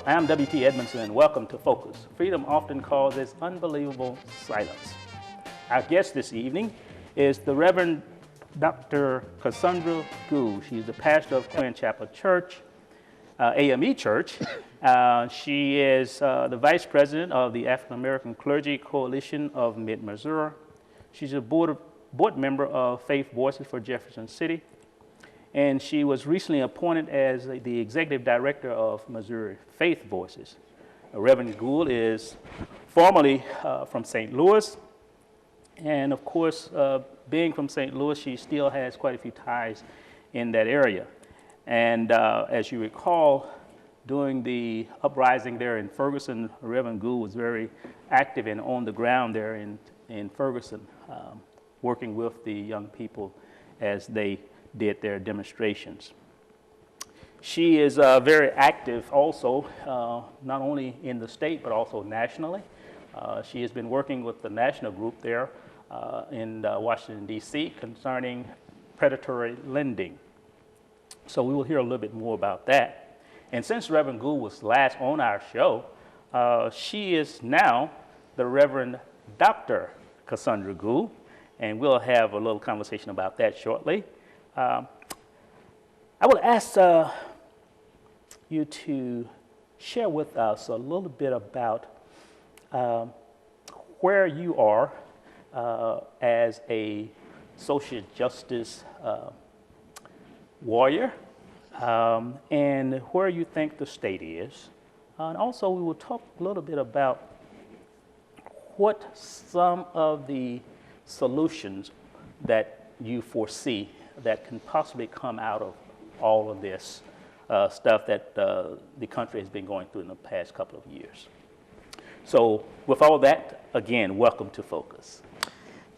I am W.T. Edmondson, and welcome to Focus. Freedom often causes unbelievable silence. Our guest this evening is the Rev Dr Cassandra Gould. She's the pastor of Quinn Chapel AME Church. She is the vice president of the African American Clergy Coalition of Mid-Missouri. She's a board member of Faith Voices for Jefferson City. And she was recently appointed as the executive director of Missouri Faith Voices. Reverend Gould is formerly from St. Louis. And of course, being from St. Louis, she still has quite a few ties in that area. And as you recall, during the uprising there in Ferguson, Reverend Gould was very active and on the ground there in Ferguson, working with the young people as they did their demonstrations. She is very active also, not only in the state, but also nationally. She has been working with the national group there in Washington, D.C. concerning predatory lending. So we will hear a little bit more about that. And since Reverend Gould was last on our show, she is now the Reverend Dr. Cassandra Gould, and we'll have a little conversation about that shortly. I would ask you to share with us a little bit about where you are as a social justice warrior and where you think the state is. And also we will talk a little bit about what some of the solutions that you foresee that can possibly come out of all of this stuff that the country has been going through in the past couple of years. So with all that, again, welcome to Focus.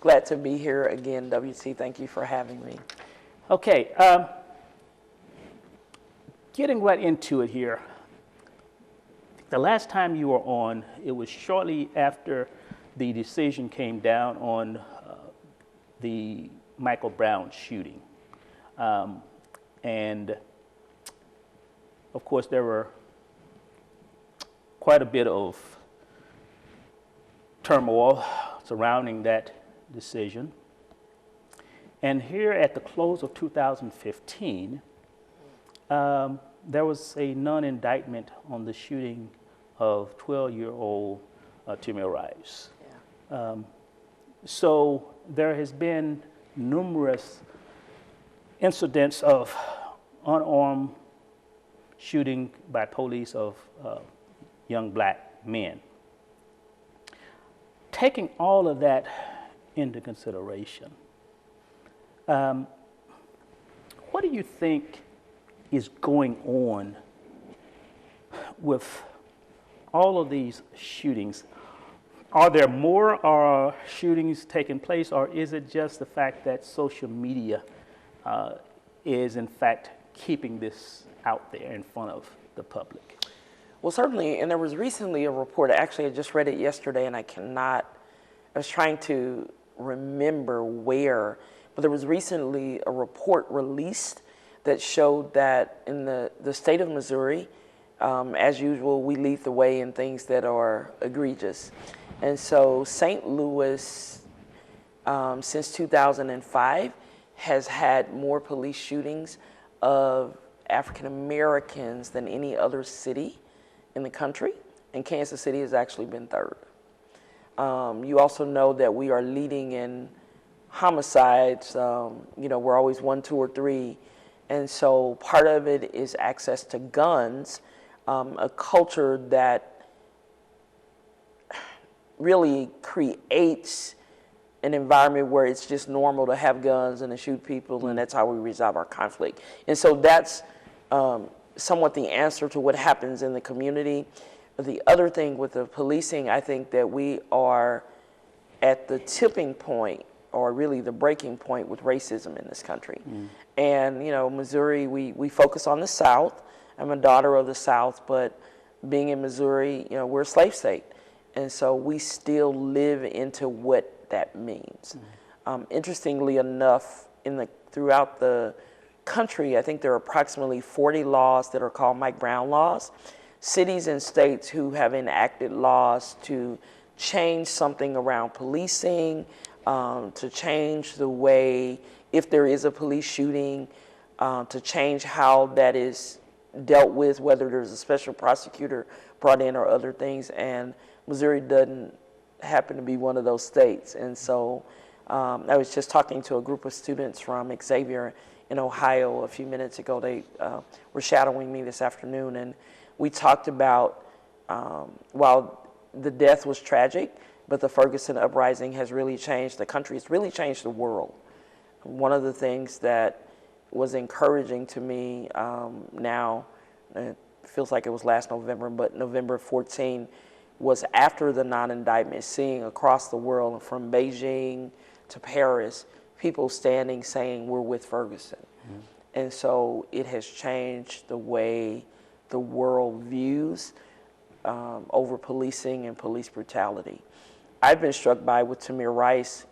Glad to be here again, WC. Thank you for having me. Okay, getting right into it here. The last time you were on, it was shortly after the decision came down on the Michael Brown shooting. And of course, there were quite a bit of turmoil surrounding that decision. And here at the close of 2015, there was a non-indictment on the shooting of 12-year-old Tamir Rice. Yeah. So there has been numerous incidents of unarmed shooting by police of young black men. Taking all of that into consideration, what do you think is going on with all of these shootings? Are there more shootings taking place, or is it just the fact that social media is in fact keeping this out there in front of the public? Well, certainly, and there was recently a report, actually I just read it yesterday and I was trying to remember where, but there was recently a report released that showed that in the state of Missouri, as usual, we lead the way in things that are egregious. And so St. Louis, since 2005, has had more police shootings of African Americans than any other city in the country, and Kansas City has actually been third. You also know that we are leading in homicides. We're always 1, 2, or 3. And so part of it is access to guns, a culture that really creates an environment where it's just normal to have guns and to shoot people, and that's how we resolve our conflict. And so that's somewhat the answer to what happens in the community. The other thing with the policing, I think that we are at the tipping point, or really the breaking point, with racism in this country. And Missouri, we focus on the South. I'm a daughter of the South, but being in Missouri, we're a slave state. And so we still live into what that means. Interestingly enough, throughout the country, I think there are approximately 40 laws that are called Mike Brown laws. cities and states who have enacted laws to change something around policing, to change the way, if there is a police shooting, to change how that is dealt with, whether there's a special prosecutor brought in or other things. And Missouri doesn't happen to be one of those states. And so I was just talking to a group of students from Xavier in Ohio a few minutes ago. They were shadowing me this afternoon, and we talked about, while the death was tragic, but the Ferguson uprising has really changed the country. It's really changed the world. One of the things that was encouraging to me now, it feels like it was last November, but November 14 was after the non-indictment, seeing across the world, from Beijing to Paris, people standing saying, we're with Ferguson. Mm-hmm. And so it has changed the way the world views over policing and police brutality. I've been struck by, with Tamir Rice,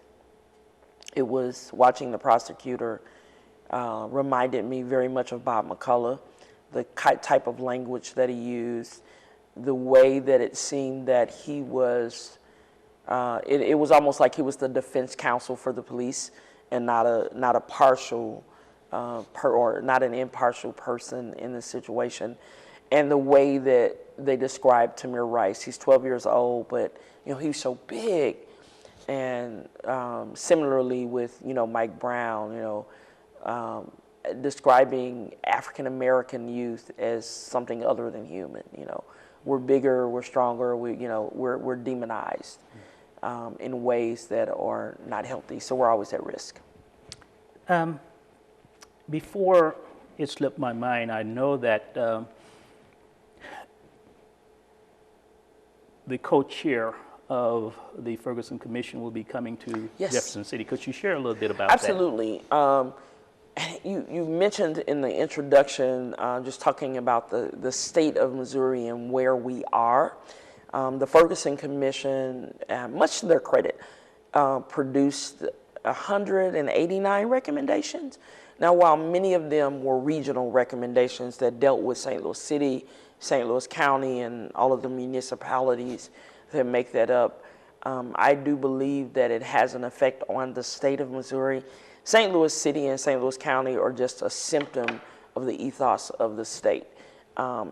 it was watching the prosecutor reminded me very much of Bob McCullough, the type of language that he used, the way that it seemed that he was, it was almost like he was the defense counsel for the police and not a partial or not an impartial person in the situation. And the way that they described Tamir Rice, he's 12 years old, but he was so big. And similarly with Mike Brown, describing African American youth as something other than human. We're bigger, we're stronger, we're demonized in ways that are not healthy. So we're always at risk. Before it slipped my mind, I know that the co-chair of the Ferguson Commission will be coming to Jefferson City. Could you share a little bit about that? Absolutely. You mentioned in the introduction, just talking about the state of Missouri and where we are. The Ferguson Commission, much to their credit, produced 189 recommendations. Now, while many of them were regional recommendations that dealt with St. Louis City, St. Louis County, and all of the municipalities that make that up, I do believe that it has an effect on the state of Missouri. St. Louis City and St. Louis County are just a symptom of the ethos of the state.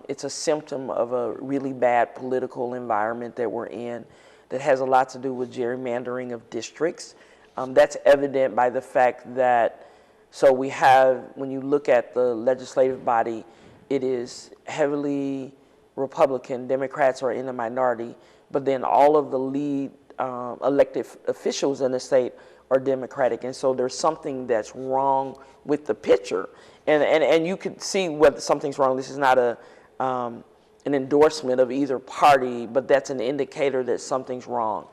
It's a symptom of a really bad political environment that we're in that has a lot to do with gerrymandering of districts. That's evident by the fact that, so we have, when you look at the legislative body, it is heavily Republican. Democrats are in the minority, but then all of the lead elected officials in the state are Democratic, and so there's something that's wrong with the picture, and you could see whether something's wrong. This is not an endorsement of either party, but that's an indicator that something's wrong.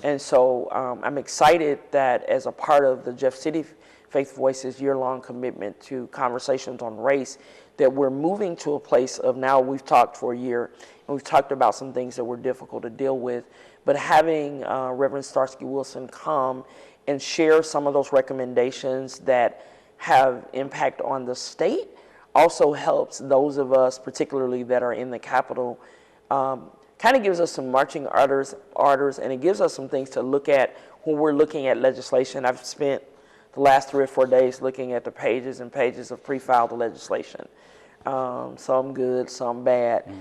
And so I'm excited that as a part of the Jeff City Faith Voices year-long commitment to conversations on race, that we're moving to a place of, now we've talked for a year, and we've talked about some things that were difficult to deal with, but having Reverend Starsky Wilson come and share some of those recommendations that have impact on the state also helps those of us, particularly that are in the Capitol, kind of gives us some marching orders, and it gives us some things to look at when we're looking at legislation. I've spent the last 3 or 4 days looking at the pages and pages of pre-filed legislation. Some good, some bad.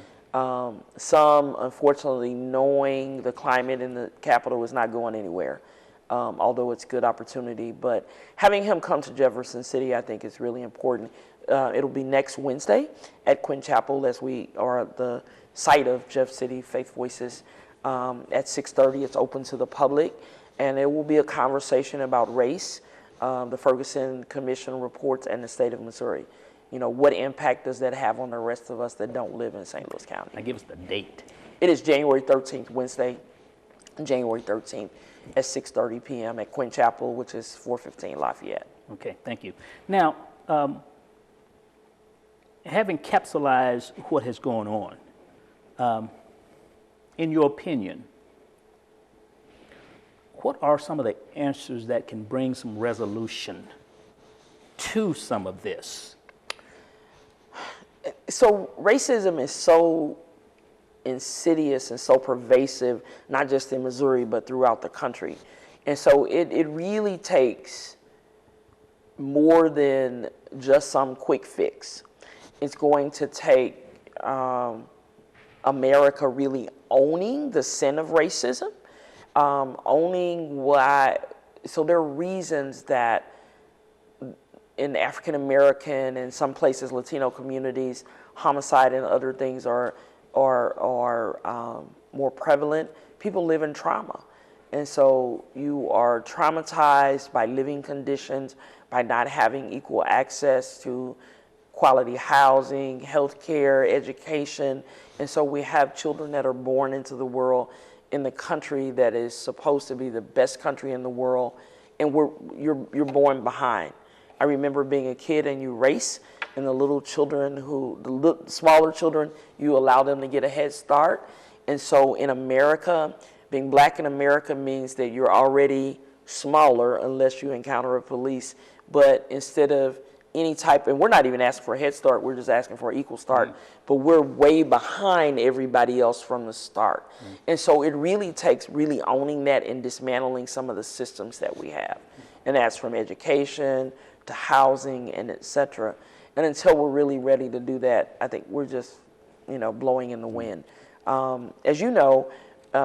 Some, unfortunately, knowing the climate in the Capitol is not going anywhere. Although it's a good opportunity. But having him come to Jefferson City, I think, is really important. It'll be next Wednesday at Quinn Chapel, as we are at the site of Jeff City Faith Voices at 6:30. It's open to the public, and it will be a conversation about race, the Ferguson Commission reports, and the state of Missouri. What impact does that have on the rest of us that don't live in St. Louis County? Now give us the date. It is January 13th, Wednesday, January 13th. At 6:30 p.m. at Quinn Chapel, which is 415 Lafayette. Okay, thank you. Now, having capsulized what has gone on, in your opinion, what are some of the answers that can bring some resolution to some of this? So racism is so insidious and so pervasive, not just in Missouri, but throughout the country. And so it really takes more than just some quick fix. It's going to take America really owning the sin of racism, owning why. So there are reasons that in African American and some places Latino communities, homicide and other things are more prevalent. People live in trauma. And so you are traumatized by living conditions, by not having equal access to quality housing, health care, education. And so we have children that are born into the world in the country that is supposed to be the best country in the world, and you're born behind. I remember being a kid and you race, and the smaller children, you allow them to get a head start. And so in America, being black in America means that you're already smaller unless you encounter a police. But instead of any type, and we're not even asking for a head start, we're just asking for an equal start, but we're way behind everybody else from the start. And so it really takes really owning that and dismantling some of the systems that we have. And that's from education to housing and et cetera. And until we're really ready to do that, I think we're just, blowing in the wind. As you know,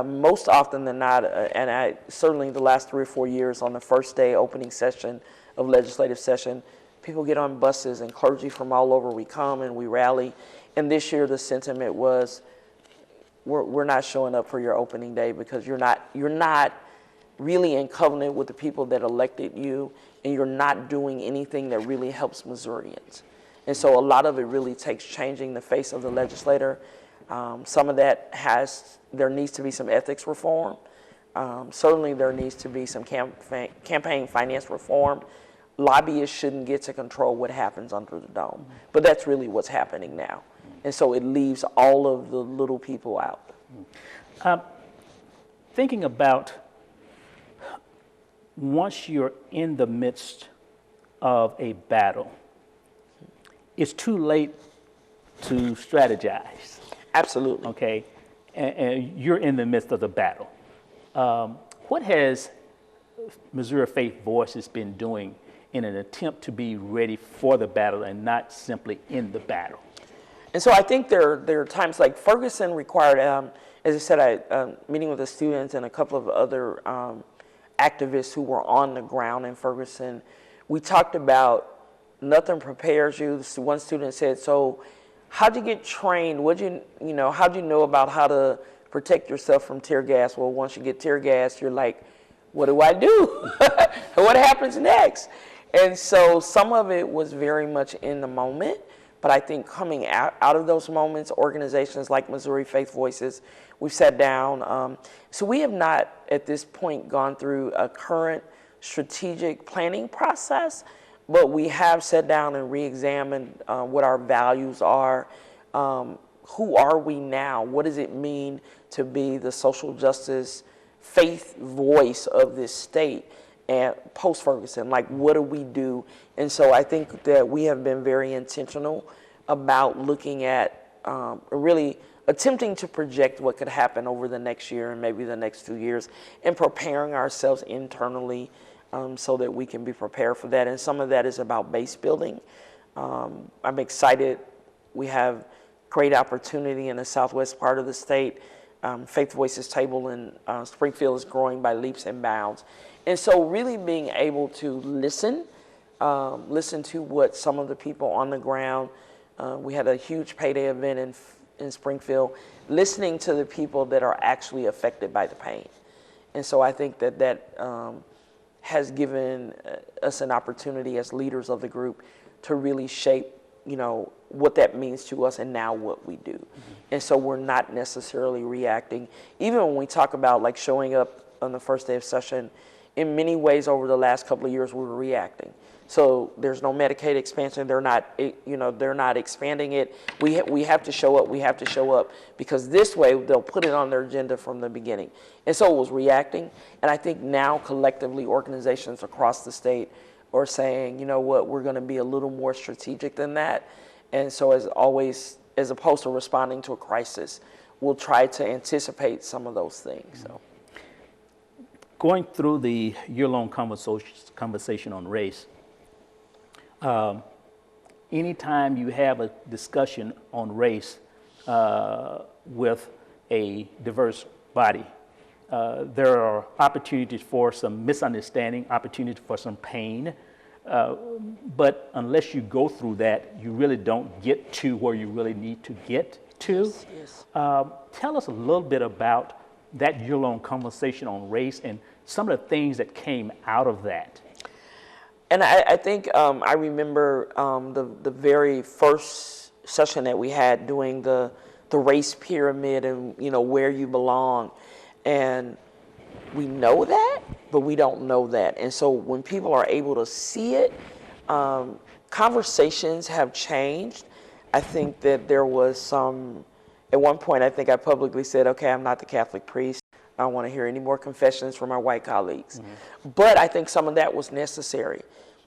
most often than not, and I certainly the last 3 or 4 years on the first day opening session of legislative session, people get on buses and clergy from all over, we come and we rally. And this year the sentiment was, we're not showing up for your opening day because you're not really in covenant with the people that elected you, and you're not doing anything that really helps Missourians. And so a lot of it really takes changing the face of the legislator. Some of that there needs to be some ethics reform. Certainly there needs to be some campaign finance reform. Lobbyists shouldn't get to control what happens under the dome. But that's really what's happening now. And so it leaves all of the little people out. Thinking about once you're in the midst of a battle, it's too late to strategize. Absolutely. Okay, and you're in the midst of the battle. What has Missouri Faith Voices been doing in an attempt to be ready for the battle and not simply in the battle? And so I think there are times like Ferguson required, as I said, meeting with the students and a couple of other activists who were on the ground in Ferguson. We talked about nothing prepares you. One student said, so how'd you get trained? How'd you know about how to protect yourself from tear gas? Well, once you get tear gas, you're like, what do I do? What happens next? And so some of it was very much in the moment, but I think coming out of those moments, organizations like Missouri Faith Voices, we've sat down. So we have not at this point gone through a current strategic planning process, but we have sat down and re-examined what our values are. Who are we now? What does it mean to be the social justice faith voice of this state and post-Ferguson? Like, what do we do? And so I think that we have been very intentional about looking at really attempting to project what could happen over the next year and maybe the next 2 years, and preparing ourselves internally so that we can be prepared for that. And some of that is about base building. I'm excited. We have great opportunity in the southwest part of the state. Faith Voices table in Springfield is growing by leaps and bounds. And so really being able to listen to what some of the people on the ground, we had a huge payday event in Springfield, listening to the people that are actually affected by the pain. And so I think that has given us an opportunity as leaders of the group to really shape, what that means to us and now what we do. And so we're not necessarily reacting. Even when we talk about like showing up on the first day of session, in many ways over the last couple of years, we're reacting. So there's no Medicaid expansion. They're not expanding it. We have to show up. We have to show up because this way they'll put it on their agenda from the beginning. And so it was reacting. And I think now collectively organizations across the state are saying, you know what, we're going to be a little more strategic than that. And so as always, as opposed to responding to a crisis, we'll try to anticipate some of those things. So. Going through the year-long conversation on race, anytime you have a discussion on race with a diverse body, there are opportunities for some misunderstanding, opportunities for some pain, but unless you go through that, you really don't get to where you really need to get to. Yes. Tell us a little bit about that year-long conversation on race and some of the things that came out of that. And I think I remember the very first session that we had doing the race pyramid and, you know, where you belong. And we know that, but we don't know that. And so when people are able to see it, conversations have changed. I think that there was some, at one point, I think I publicly said, okay, I'm not the Catholic priest. I don't want to hear any more confessions from my white colleagues. Mm-hmm. But I think some of that was necessary.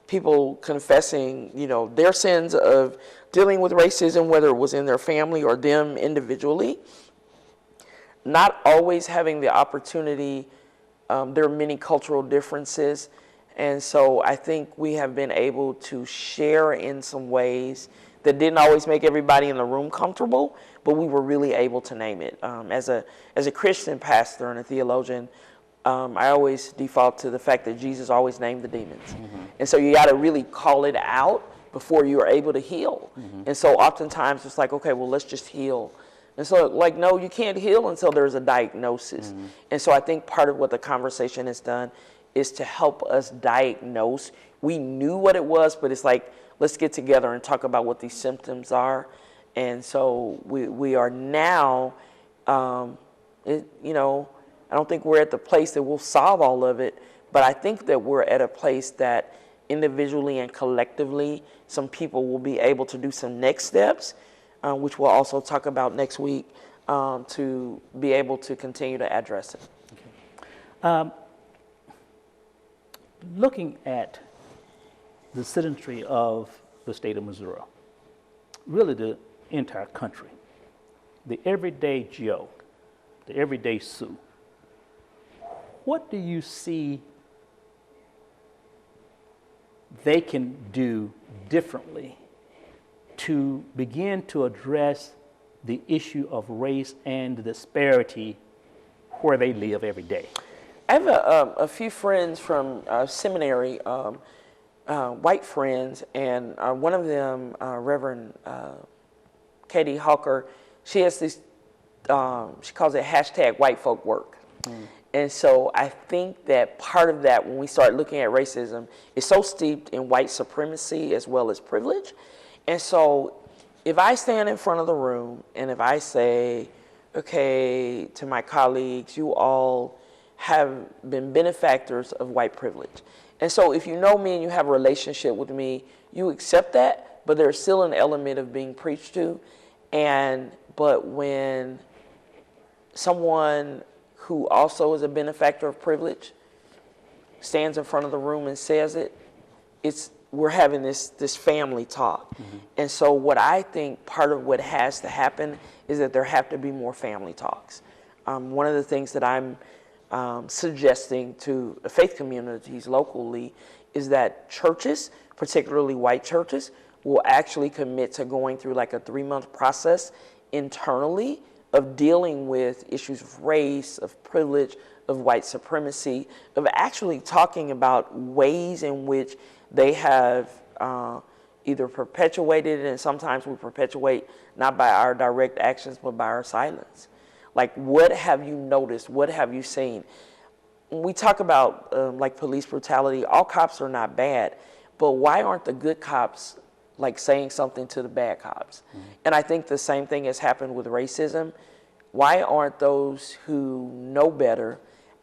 People confessing, you know, their sins of dealing with racism, whether it was in their family or them individually, not always having the opportunity. There are many cultural differences. And so I think we have been able to share in some ways that didn't always make everybody in the room comfortable, but we were really able to name it. As a Christian pastor and a theologian, I always default to the fact that Jesus always named the demons. Mm-hmm. And so you got to really call it out before you are able to heal. Mm-hmm. And so oftentimes it's like, okay, well, let's just heal. And so, like, no, you can't heal until there's a diagnosis. Mm-hmm. And so I think part of what the conversation has done is to help us diagnose. We knew what it was, but it's like, let's get together and talk about what these symptoms are. And so we are now, you know, I don't think we're at the place that we'll solve all of it, but I think that we're at a place that individually and collectively, some people will be able to do some next steps, which we'll also talk about next week, to be able to continue to address it. Okay. Looking at the citizenry of the state of Missouri, really the entire country, the everyday Joe, the everyday Sue, what do you see they can do differently to begin to address the issue of race and the disparity where they live every day? I have a few friends from seminary, white friends, and one of them, Reverend Katie Hawker, she has this, she calls it hashtag white folk work. Mm. And so I think that part of that, when we start looking at racism, is so steeped in white supremacy as well as privilege. And so if I stand in front of the room and if I say, okay, to my colleagues, you all have been benefactors of white privilege. And so if you know me and you have a relationship with me, you accept that, but there's still an element of being preached to. But when someone who also is a benefactor of privilege stands in front of the room and says it, we're having this family talk. Mm-hmm. And so what I think part of what has to happen is that there have to be more family talks. One of the things that I'm suggesting to the faith communities locally is that churches, particularly white churches, will actually commit to going through like a 3-month process internally of dealing with issues of race, of privilege, of white supremacy, of actually talking about ways in which they have either perpetuated it, and sometimes we perpetuate not by our direct actions, but by our silence. Like, what have you noticed? What have you seen? When we talk about like police brutality, all cops are not bad, but why aren't the good cops like saying something to the bad cops? Mm-hmm. And I think the same thing has happened with racism. Why aren't those who know better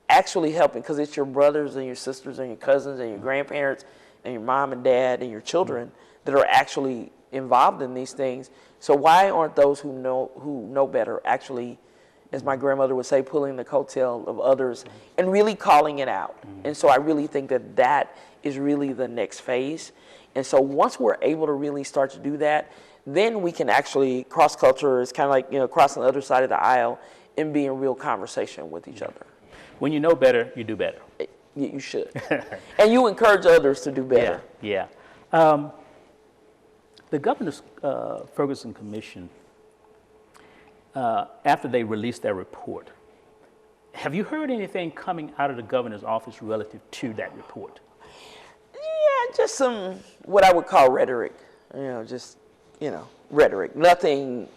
actually helping? Because it's your brothers and your sisters and your cousins and your grandparents and your mom and dad and your children that are actually involved in these things. So why aren't those who know better actually, as my grandmother would say, pulling the coattail of others and really calling it out? Mm-hmm. And so I really think that is really the next phase. And so once we're able to really start to do that, then we can actually cross-culture. It's kind of like, crossing the other side of the aisle and be in real conversation with each other. When you know better, you do better. You should. And you encourage others to do better. Yeah. The Governor's Ferguson Commission, after they released their report, have you heard anything coming out of the governor's office relative to that report? Yeah, just some, what I would call rhetoric, rhetoric. Nothing,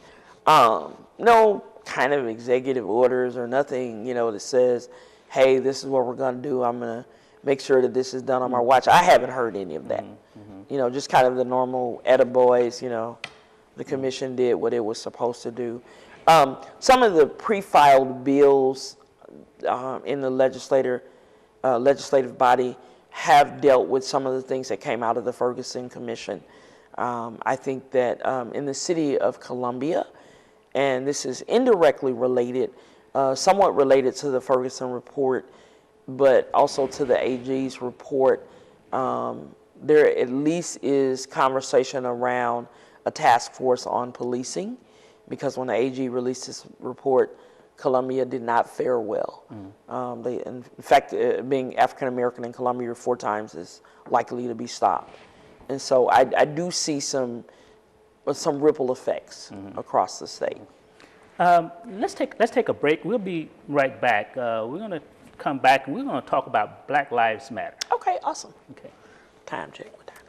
no kind of executive orders or nothing, that says, hey, this is what we're going to do. I'm going to make sure that this is done on my watch. I haven't heard any of that. Just kind of the normal attaboys, the commission did what it was supposed to do. Some of the pre-filed bills in the legislative body have dealt with some of the things that came out of the Ferguson Commission. I think that in the city of Columbia, and this is indirectly related, somewhat related to the Ferguson report, but also to the AG's report, there at least is conversation around a task force on policing, because when the AG released this report, Columbia did not fare well. In fact, being African American in Columbia 4 times is likely to be stopped. And so I do see some ripple effects across the state. Let's take a break. We'll be right back. We're going to come back and we're going to talk about Black Lives Matter. Okay, awesome. Okay. Time check. What time?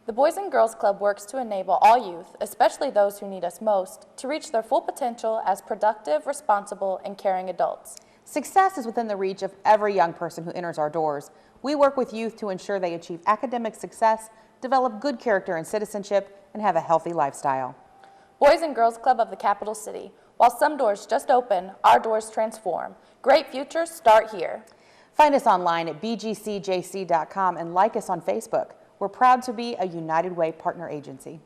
The Boys and Girls Club works to enable all youth, especially those who need us most, to reach their full potential as productive, responsible, and caring adults. Success is within the reach of every young person who enters our doors. We work with youth to ensure they achieve academic success, develop good character and citizenship, and have a healthy lifestyle. Boys and Girls Club of the capital city. While some doors just open, our doors transform. Great futures start here. Find us online at bgcjc.com and like us on Facebook. We're proud to be a United Way partner agency.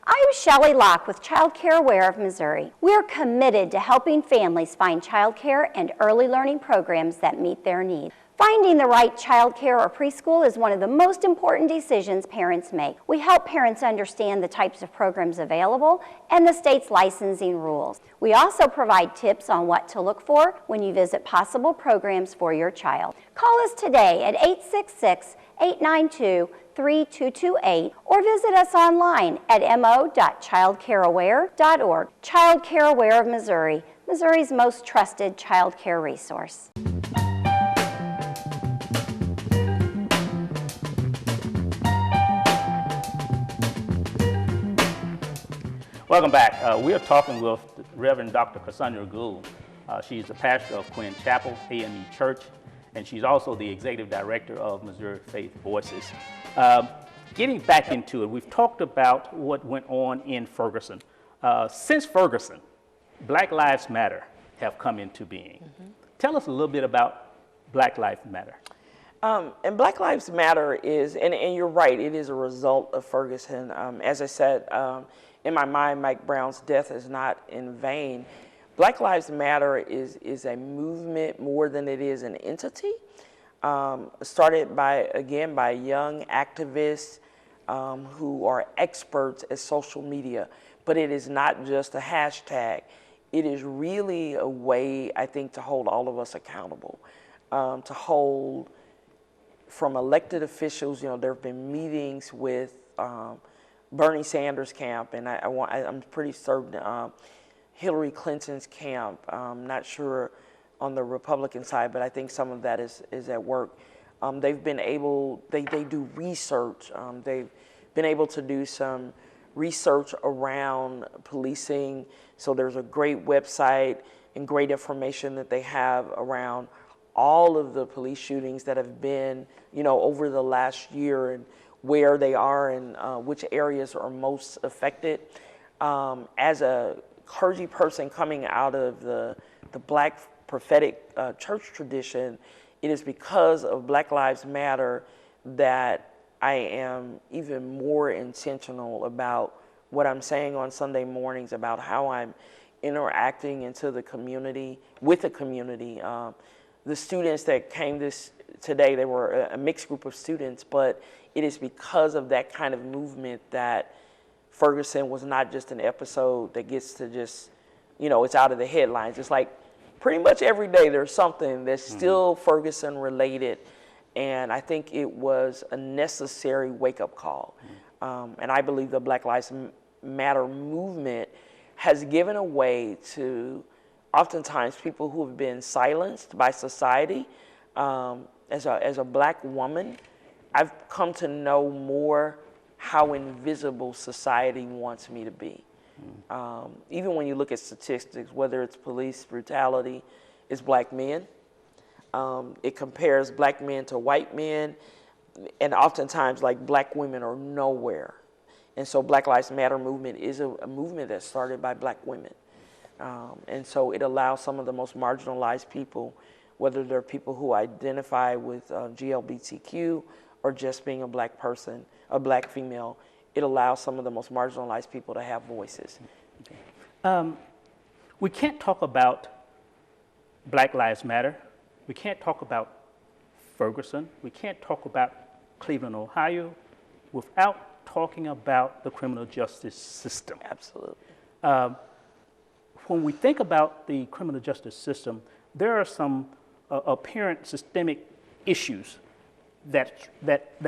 I'm Shelley Locke with Child Care Aware of Missouri. We're committed to helping families find child care and early learning programs that meet their needs. Finding the right child care or preschool is one of the most important decisions parents make. We help parents understand the types of programs available and the state's licensing rules. We also provide tips on what to look for when you visit possible programs for your child. Call us today at 866-892-3228 or visit us online at mo.childcareaware.org. Child Care Aware of Missouri, Missouri's most trusted child care resource. Welcome back. We are talking with Rev Dr Cassandra Gould. She's the pastor of Quinn Chapel AME Church, and she's also the executive director of Missouri Faith Voices. Getting back into it, we've talked about what went on in Ferguson. Since Ferguson, Black Lives Matter have come into being. Tell us a little bit about Black Lives Matter. And Black Lives Matter is, and you're right, it is a result of Ferguson. As I said, in my mind, Mike Brown's death is not in vain. Black Lives Matter is a movement more than it is an entity. Started by young activists who are experts at social media. But it is not just a hashtag. It is really a way, I think, to hold all of us accountable. To hold, from elected officials, there have been meetings with Bernie Sanders' camp, and I'm pretty certain Hillary Clinton's camp. I'm not sure on the Republican side, but I think some of that is at work. They've been able, they do research. They've been able to do some research around policing. So there's a great website and great information that they have around all of the police shootings that have been, over the last year, and where they are and which areas are most affected. As a clergy person coming out of the Black prophetic church tradition, it is because of Black Lives Matter that I am even more intentional about what I'm saying on Sunday mornings, about how I'm interacting into the community, with the community. The students that came today, they were a mixed group of students, but it is because of that kind of movement that Ferguson was not just an episode that gets to just, it's out of the headlines. It's like pretty much every day there's something that's still Ferguson related. And I think it was a necessary wake-up call. And I believe the Black Lives Matter movement has given a way to oftentimes people who have been silenced by society. As a Black woman, I've come to know more how invisible society wants me to be. Even when you look at statistics, whether it's police brutality, it's Black men. It compares Black men to white men, and oftentimes like Black women are nowhere. And so Black Lives Matter movement is a movement that started by Black women. And so it allows some of the most marginalized people, whether they're people who identify with GLBTQ or just being a Black person, a Black female, it allows some of the most marginalized people to have voices. We can't talk about Black Lives Matter. We can't talk about Ferguson. We can't talk about Cleveland, Ohio, without talking about the criminal justice system. Absolutely. When we think about the criminal justice system, there are some apparent systemic issues that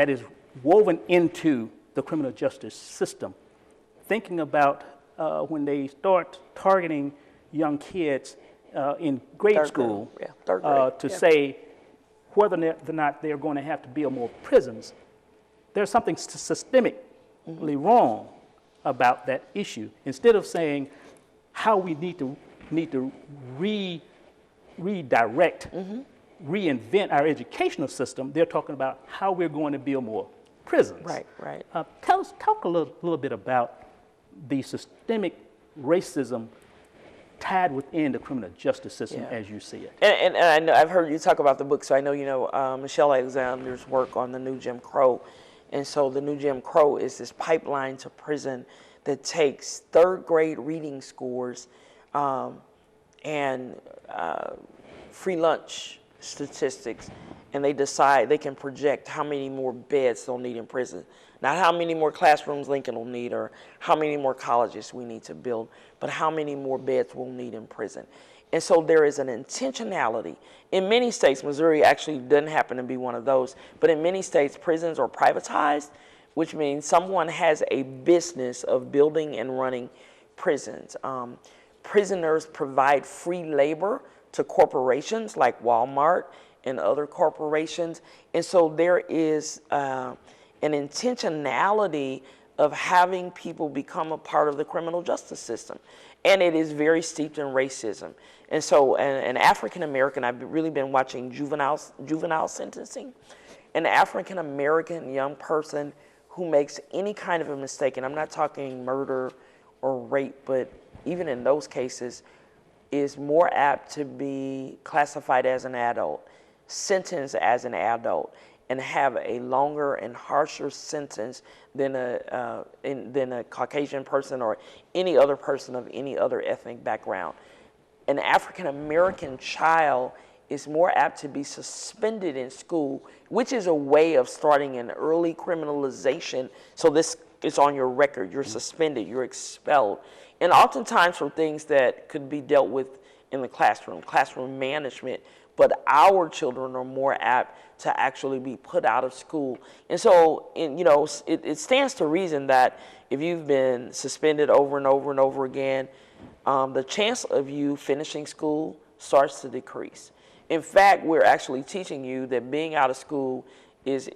is woven into the criminal justice system. Thinking about when they start targeting young kids in grade school to say whether or not they're going to have to build more prisons, there's something systemically wrong about that issue. Instead of saying how we need to redirect, reinvent our educational system, they're talking about how we're going to build more prisons. Right. Talk a little bit about the systemic racism tied within the criminal justice system as you see it. And I know I've heard you talk about the book, so I know you know Michelle Alexander's work on the new Jim Crow. And so the new Jim Crow is this pipeline to prison that takes third grade reading scores and free lunch statistics, and they decide, they can project how many more beds they'll need in prison. Not how many more classrooms Lincoln will need or how many more colleges we need to build, but how many more beds we'll need in prison. And so there is an intentionality. In many states, Missouri actually doesn't happen to be one of those, but in many states, prisons are privatized, which means someone has a business of building and running prisons. Prisoners provide free labor to corporations like Walmart and other corporations. And so there is an intentionality of having people become a part of the criminal justice system. And it is very steeped in racism. And so an African-American, I've really been watching juvenile sentencing. An African-American young person who makes any kind of a mistake, and I'm not talking murder or rape, but even in those cases, is more apt to be classified as an adult, sentenced as an adult, and have a longer and harsher sentence than a Caucasian person or any other person of any other ethnic background. An African-American child is more apt to be suspended in school, which is a way of starting an early criminalization. So this is on your record, you're suspended, you're expelled. And oftentimes for things that could be dealt with in the classroom management, but our children are more apt to actually be put out of school. And so, it stands to reason that if you've been suspended over and over and over again, the chance of you finishing school starts to decrease. In fact, we're actually teaching you that being out of school is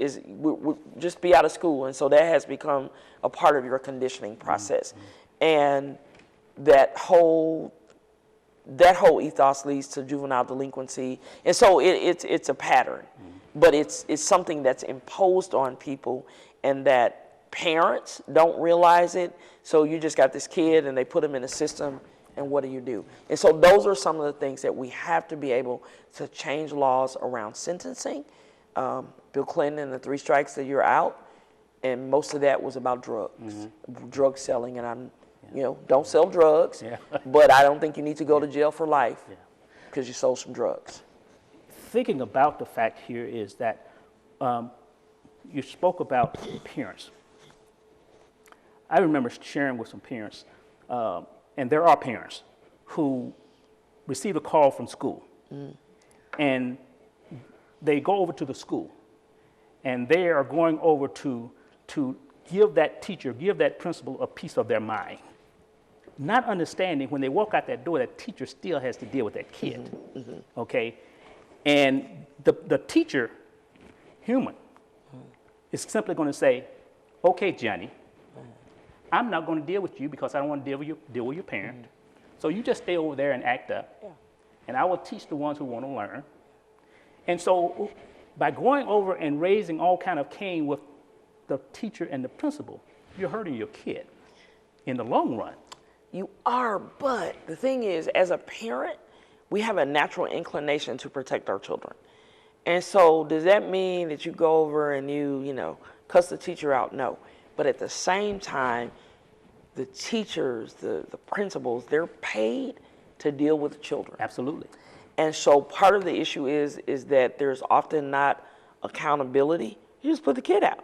just be out of school. And so that has become a part of your conditioning process. And that whole ethos leads to juvenile delinquency. And so it's a pattern, but it's something that's imposed on people and that parents don't realize it. So you just got this kid and they put him in a system and what do you do? And so those are some of the things that we have to be able to change laws around sentencing. Bill Clinton and the 3 strikes that you're out, and most of that was about drugs, drug selling, and don't sell drugs, but I don't think you need to go to jail for life because you sold some drugs. Thinking about the fact here is that you spoke about parents. I remember sharing with some parents, and there are parents who receive a call from school, and they go over to the school, and they are going over to give that teacher, give that principal a piece of their mind, not understanding when they walk out that door, that teacher still has to deal with that kid, okay? And the teacher, human, is simply going to say, okay, Johnny, I'm not going to deal with you because I don't want to deal with your parent. So you just stay over there and act up, and I will teach the ones who want to learn. And so by going over and raising all kind of Cain with the teacher and the principal, you're hurting your kid in the long run. You are, but the thing is, as a parent, we have a natural inclination to protect our children. And so does that mean that you go over and you cuss the teacher out? No. But at the same time, the teachers, the principals, they're paid to deal with children. Absolutely. And so part of the issue is that there's often not accountability. You just put the kid out.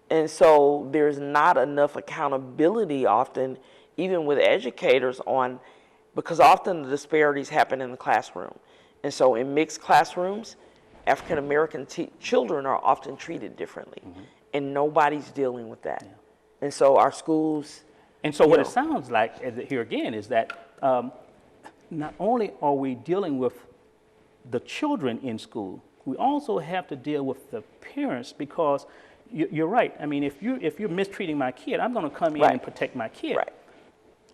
And so there's not enough accountability often, even with educators because often the disparities happen in the classroom. And so in mixed classrooms, African-American children are often treated differently, and nobody's dealing with that. And so our schools... And so what it sounds like here again is that not only are we dealing with the children in school, we also have to deal with the parents, because you're right. I mean, if you're mistreating my kid, I'm going to come in and protect my kid. Right.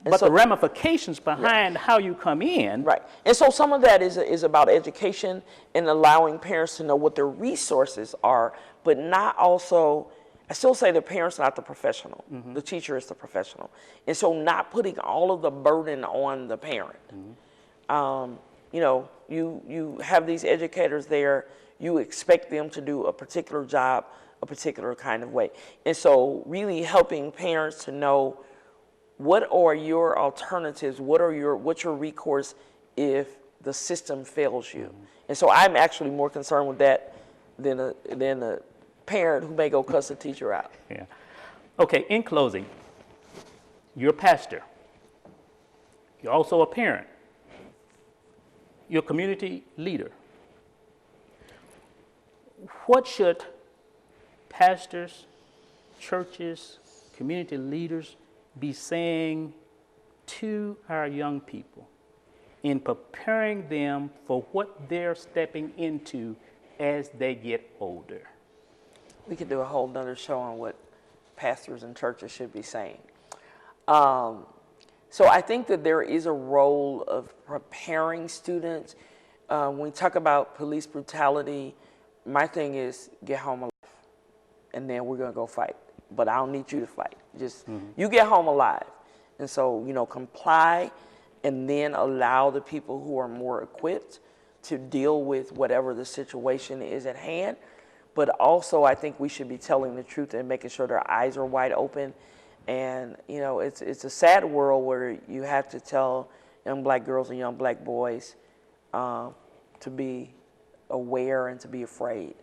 But so the ramifications behind how you come in. Right. And so some of that is about education and allowing parents to know what their resources are, but not also, I still say the parent's not the professional. The teacher is the professional. And so not putting all of the burden on the parent. You have these educators there, you expect them to do a particular job, a particular kind of way. And so really helping parents to know what are your alternatives, what's your recourse if the system fails you. And so I'm actually more concerned with that than a parent who may go cuss a teacher out. Yeah. Okay, in closing, you're a pastor. You're also a parent. You're a community leader. What should pastors, churches, community leaders be saying to our young people in preparing them for what they're stepping into as they get older? We could do a whole nother show on what pastors and churches should be saying. So I think that there is a role of preparing students. When we talk about police brutality, my thing is get home alive, and then we're going to go fight. But I don't need you to fight. Just you get home alive. And so, comply, and then allow the people who are more equipped to deal with whatever the situation is at hand. But also, I think we should be telling the truth and making sure their eyes are wide open. And, it's a sad world where you have to tell young black girls and young black boys to be aware and to be afraid.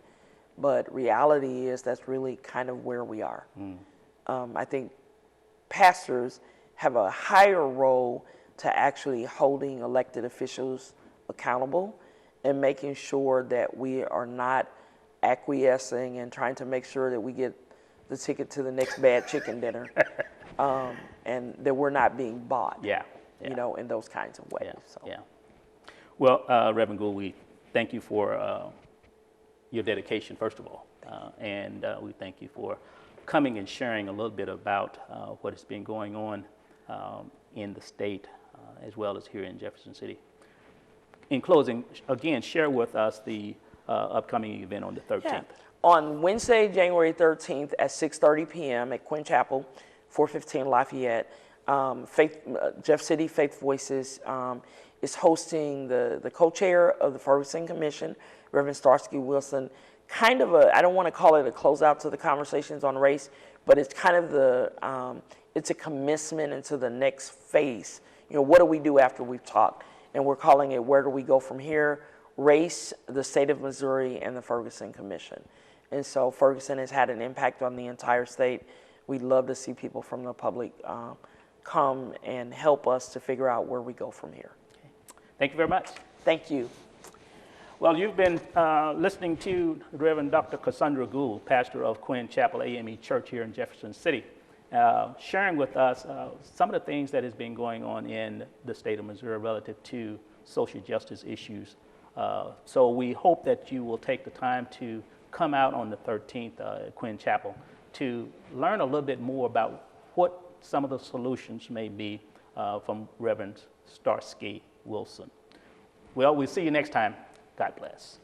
But reality is that's really kind of where we are. I think pastors have a higher role to actually holding elected officials accountable and making sure that we are not acquiescing and trying to make sure that we get the ticket to the next bad chicken dinner, and that we're not being bought, in those kinds of ways. Well, Reverend Gould, we thank you for your dedication, first of all, and we thank you for coming and sharing a little bit about what has been going on in the state, as well as here in Jefferson City. In closing, again, share with us the upcoming event on the 13th. Yeah. On Wednesday, January 13th at 6:30 p.m. at Quinn Chapel, 415 Lafayette, Jeff City Faith Voices is hosting the co-chair of the Ferguson Commission, Reverend Starsky Wilson. Kind of I don't want to call it a closeout to the conversations on race, but it's kind of it's a commencement into the next phase. You know, what do we do after we've talked? And we're calling it, where do we go from here? Race, the state of Missouri, and the Ferguson Commission. And so Ferguson has had an impact on the entire state. We'd love to see people from the public come and help us to figure out where we go from here. Okay. Thank you very much. Thank you. Well, you've been listening to Rev Dr Cassandra Gould, pastor of Quinn Chapel AME Church here in Jefferson City, sharing with us some of the things that has been going on in the state of Missouri relative to social justice issues. So we hope that you will take the time to come out on the 13th at Quinn Chapel to learn a little bit more about what some of the solutions may be from Reverend Starsky Wilson. Well, we'll see you next time. God bless.